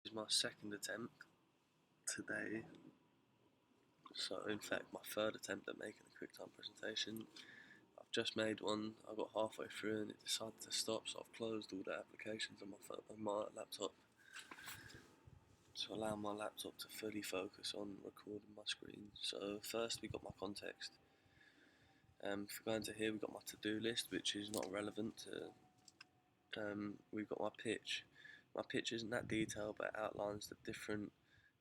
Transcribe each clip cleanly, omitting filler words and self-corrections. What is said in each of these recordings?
This is my second attempt today. So in fact my third attempt at making a QuickTime presentation. I've just made one, I got halfway through and it decided to stop, so I've closed all the applications on my laptop to allow my laptop to fully focus on recording my screen. So first we got my context. If we go into here, we've got my to-do list, which is not relevant to. We've got my pitch. My pitch isn't that detailed, but it outlines the different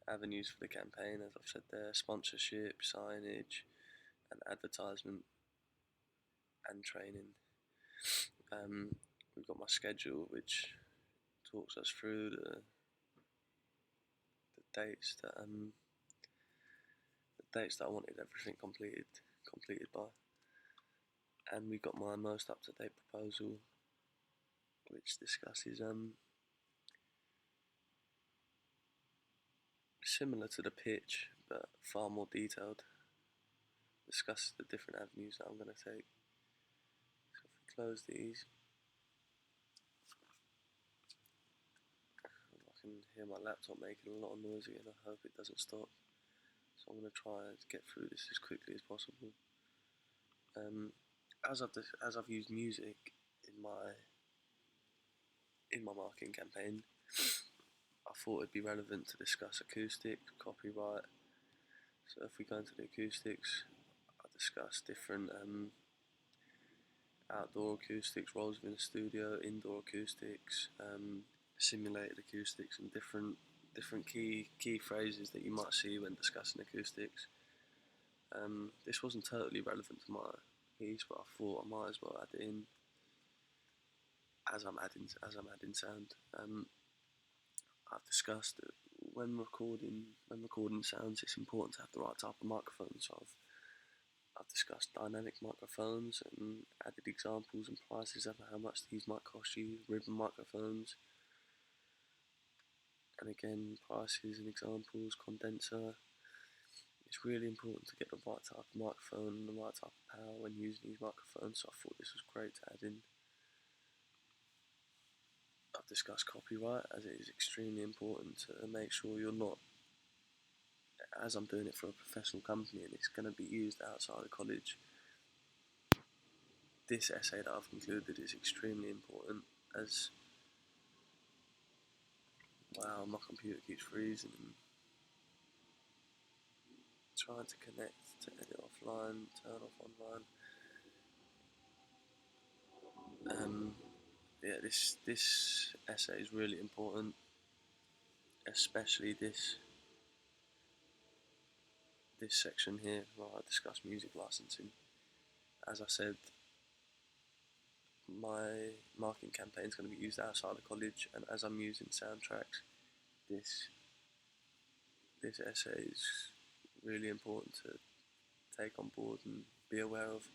avenues for the campaign, as I've said there: sponsorship, signage, and advertisement, and training. We've got my schedule, which talks us through the dates that I wanted everything completed by. And we've got my most up-to-date proposal, which discusses similar to the pitch but far more detailed. Discusses the different avenues that I'm going to take. So if we close these, I can hear my laptop making a lot of noise again. I hope it doesn't stop. So I'm going to try and get through this as quickly as possible. As I've used music in my marketing campaign, I thought it'd be relevant to discuss acoustic, copyright. So if we go into the acoustics, I discuss different outdoor acoustics, roles within a studio, indoor acoustics, simulated acoustics, and different key phrases that you might see when discussing acoustics. This wasn't totally relevant to my piece, but I thought I might as well add it in as I'm adding sound. I've discussed that when recording sounds, it's important to have the right type of microphone. So I've discussed dynamic microphones and added examples and prices of how much these might cost you, ribbon microphones, and again prices and examples, condenser. It's really important to get the right type of microphone and the right type of power when using these microphones, so I thought this was great to add in. I've discussed copyright, as it is extremely important to make sure you're not, as I'm doing it for a professional company and it's going to be used outside of college. This essay that I've concluded is extremely important, as wow, my computer keeps freezing and trying to connect to edit offline, turn off online. Yeah, this essay is really important, especially this section here where I discuss music licensing. As I said, my marketing campaign is going to be used outside of college, and as I'm using soundtracks, this essay is really important to take on board and be aware of.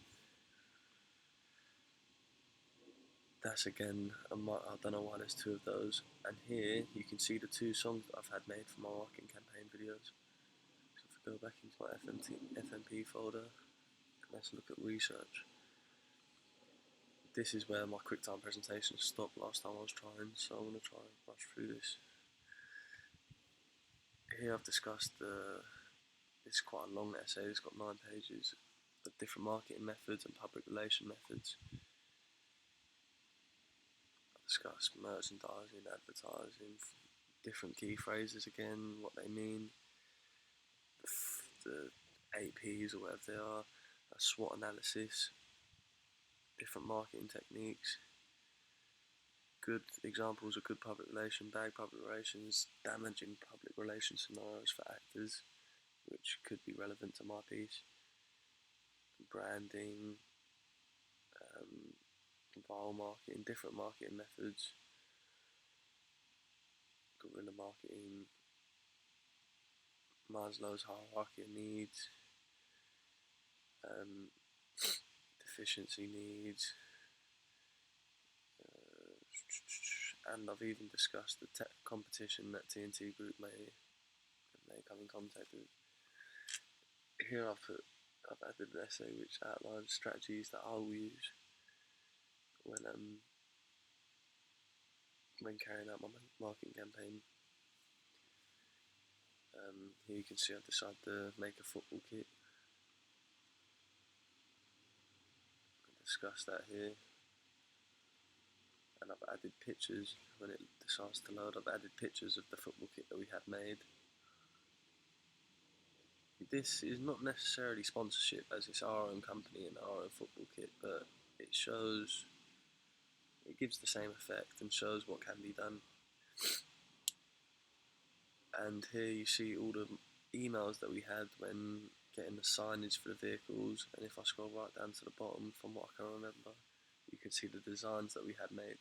That's again, I don't know why there's two of those, and here you can see the two songs that I've had made for my marketing campaign videos. So if we go back into my Fmp folder, and let's look at research. This is where my QuickTime presentation stopped last time I was trying, so I'm going to try and rush through this. Here I've discussed it's quite a long essay, it's got 9 pages, the different marketing methods and public relation methods. I discussed merchandising, advertising, different key phrases again, what they mean, the 8Ps or whatever they are, a SWOT analysis, different marketing techniques, good examples of good public relation, bad public relations, damaging public relation scenarios for actors, which could be relevant to my piece, branding, viral marketing, different marketing methods, guerrilla marketing, Maslow's hierarchy of needs, deficiency needs, and I've even discussed the competition that TNT Group may come in contact with. Here I've added an essay which outlines strategies that I will use when carrying out my marketing campaign. Here you can see I've decided to make a football kit. Discuss that here. And I've added pictures. When it decides to load, I've added pictures of the football kit that we had made. This is not necessarily sponsorship, as it's our own company and our own football kit, but it shows, it gives the same effect and shows what can be done. And here you see all the emails that we had when getting the signage for the vehicles, and if I scroll right down to the bottom, from what I can remember, you can see the designs that we had made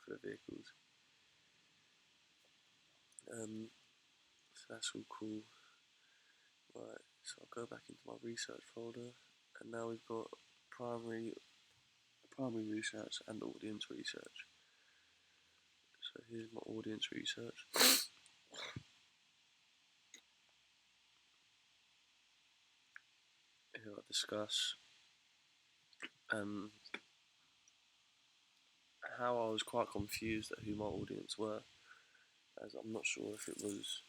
for the vehicles. So that's all cool. Right, so I'll go back into my research folder, and now we've got primary research and audience research. So here's my audience research. Here I discuss how I was quite confused at who my audience were, as I'm not sure if it was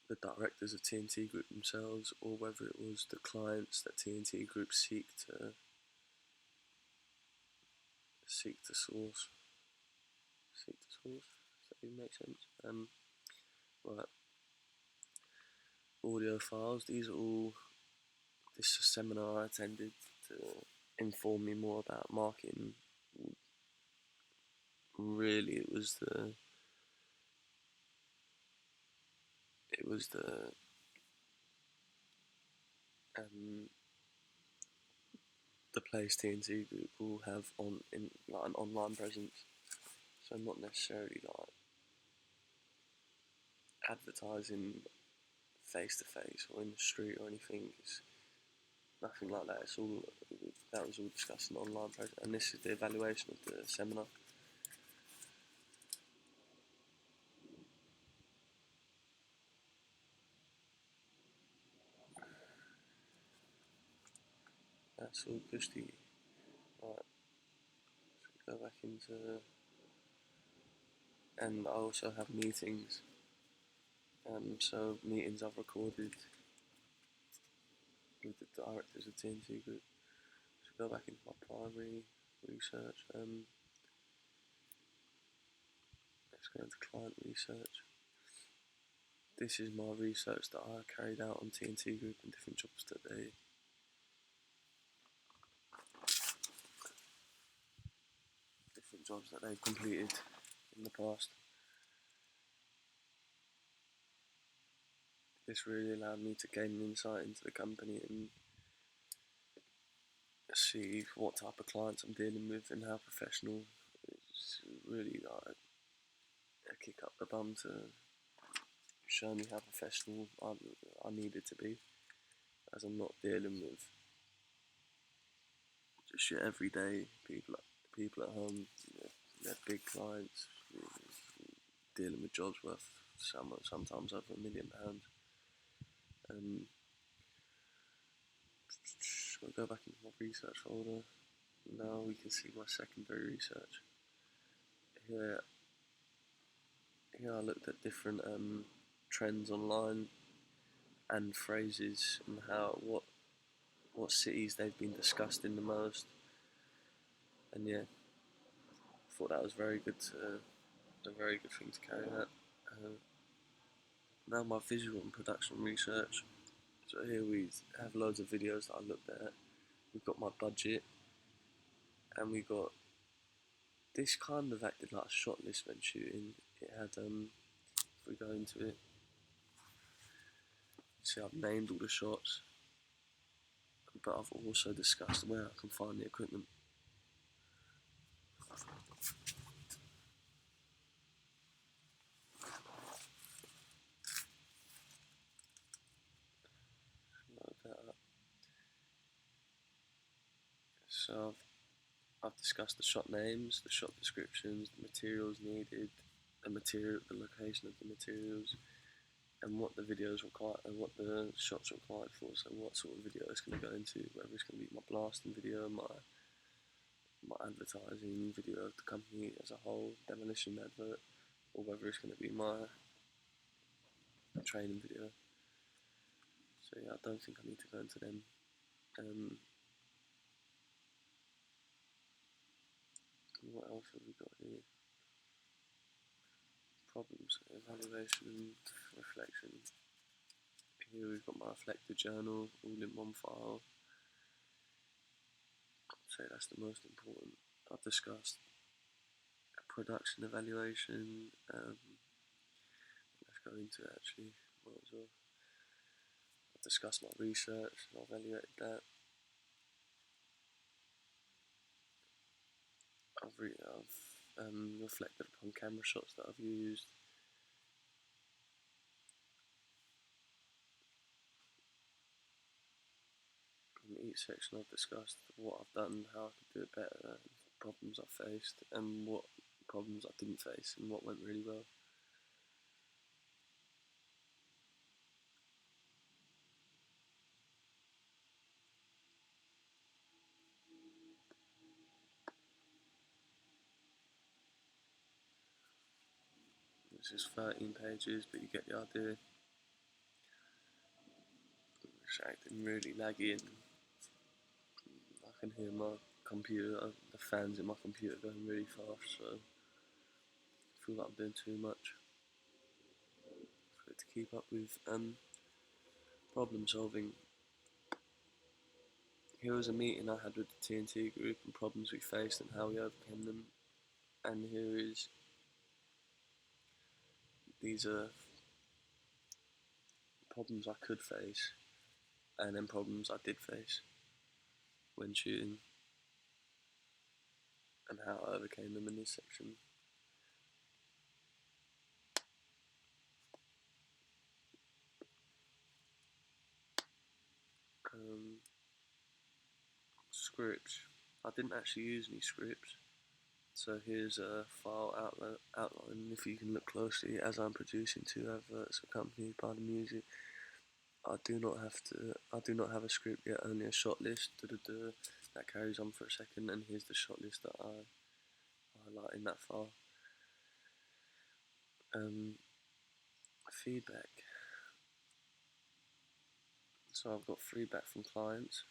the directors of TNT Group themselves or whether it was the clients that TNT Group seek to source. Does that even make sense? Right. Audio files. These are all. This seminar I attended to inform me more about marketing. Really, it was the place TNT Group will have in like an online presence. So not necessarily like advertising face to face or in the street or anything. It's nothing like that. It's all that was all discussed in online presence, and this is the evaluation of the seminar. That's all cushy. Right. So go back into, and I also have meetings. So meetings I've recorded with the directors of TNT Group. So go back into my primary research. Let's go into client research. This is my research that I carried out on TNT Group and different jobs that they've completed in the past. This really allowed me to gain an insight into the company and see what type of clients I'm dealing with and how professional. It's really like a kick up the bum to show me how professional I needed to be, as I'm not dealing with just your everyday people at home. They're big clients, dealing with jobs worth sometimes over £1 million. I'll go back into my research folder. Now we can see my secondary research. Here I looked at different trends online and phrases and what cities they've been discussed in the most. And yeah, I thought that was a very good thing to carry out. Now my visual and production research. So here we have loads of videos that I looked at. We've got my budget, and we got this kind of acted like a shot list when shooting. It had if we go into it, see I've named all the shots, but I've also discussed where I can find the equipment. Load that up. So I've discussed the shot names, the shot descriptions, the materials needed, the location of the materials, and what the videos require and what the shots required for. So what sort of video it's going to go into, whether it's going to be my blasting video, my advertising video of the company as a whole, demolition advert, or whether it's going to be my training video. So yeah, I don't think I need to go into them. What else have we got here? Problems, evaluation, reflection. Here we've got my reflector journal all in one file. So that's the most important. I've discussed production evaluation. Let's go into it actually. Might as well. I've discussed my research and I've evaluated that. I've reflected upon camera shots that I've used. In each section I've discussed what I've done, how I could do it better, problems I faced, and what problems I didn't face, and what went really well. This is 13 pages, but you get the idea. It's acting really laggy, and I can hear my computer, the fans in my computer going really fast, so I feel like I'm doing too much for it to keep up with. Problem solving. Here was a meeting I had with the TNT group and problems we faced and how we overcame them. And here is, these are problems I could face, and then problems I did face when shooting, and how I overcame them in this section. Scripts. I didn't actually use any scripts. So here's a file outline. If you can look closely, as I'm producing 2 adverts accompanied by the music, I do not have a script yet. Only a shot list. That carries on for a second, and here's the shot list that I highlight in that file. Feedback. So I've got feedback from clients,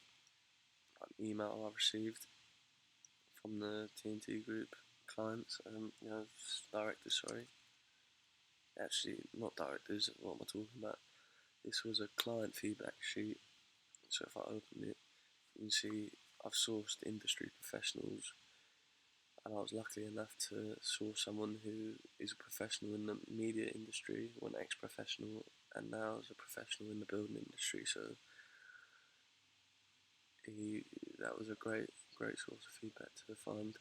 an email I received from the TNT group clients, directors. Sorry, actually not directors. What am I talking about? This was a client feedback sheet. So if I open it, you can see I've sourced industry professionals, and I was lucky enough to source someone who is a professional in the media industry, one ex-professional, and now is a professional in the building industry. So that was a great source of feedback to find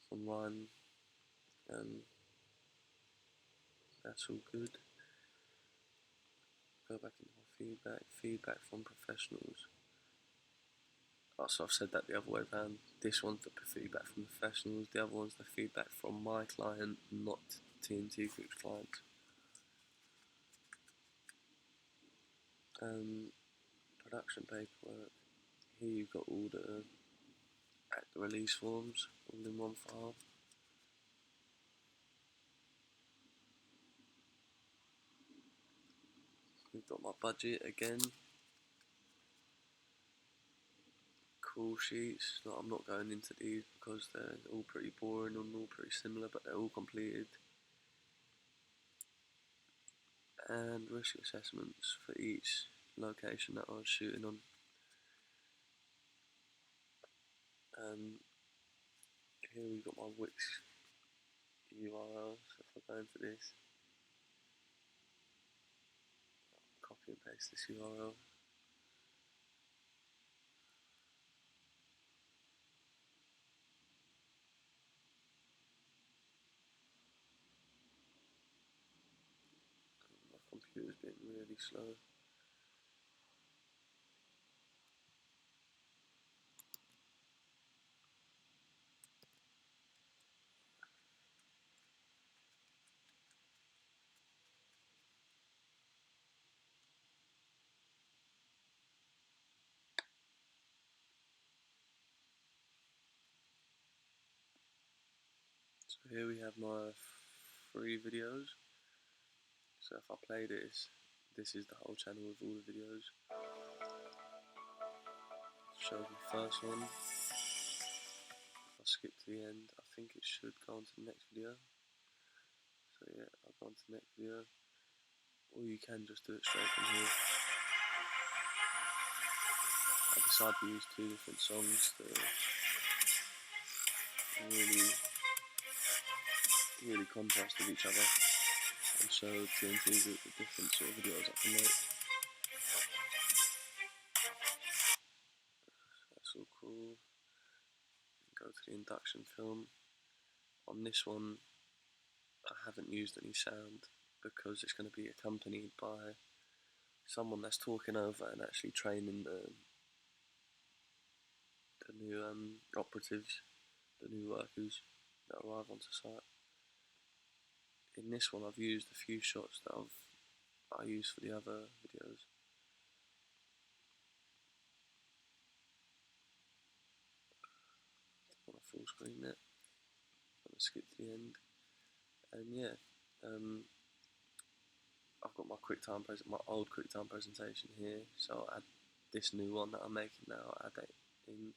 from Ryan. That's all good. Go back into my feedback from professionals. Oh, so I've said that the other way around. This one's the feedback from professionals, the other one's the feedback from my client, not TNT Group's client. Production paperwork. Here you've got all the actor release forms, all in one file. We've got my budget again. Call sheets. No, I'm not going into these because they're all pretty boring and all pretty similar, but they're all completed. And risk assessments for each location that I was shooting on. Here we've got my Wix URL, so if I go into this, copy and paste this URL. My computer's been really slow. So here we have my 3 videos. So if I play this is the whole channel with all the videos. Shows me first one. If I skip to the end, I think it should go on to the next video. So yeah, I'll go on to the next video. Or you can just do it straight from here. I decided to use two different songs to really contrast with each other and show TNT the different sort of videos I can make. That's all cool. Go to the induction film. On this one, I haven't used any sound because it's going to be accompanied by someone that's talking over and actually training the new operatives, the new workers that arrive onto site. In this one, I've used a few shots that I used for the other videos. I want to full screen it. I'm going to skip to the end, and yeah, I've got my my old QuickTime presentation here. So I'll add this new one that I'm making now. I'll add that in,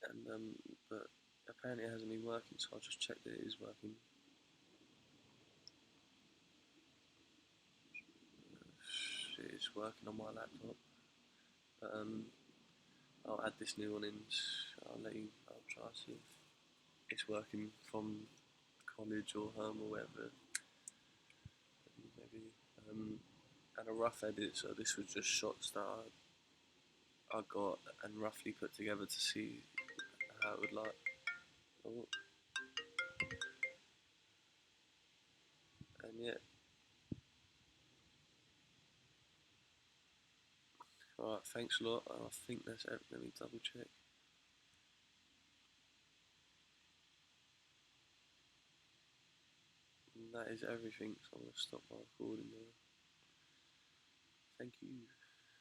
and but apparently it hasn't been working, so I'll just check that it is working. It is working on my laptop, but I'll add this new one in. I'll try to see if it's working from college or home or wherever. Maybe and a rough edit. So this was just shots that I got and roughly put together to see how it would like. Oh. And yeah. Alright, thanks a lot. I think that's everything. Let me double check. And that is everything, so I'm going to stop my recording now. Thank you.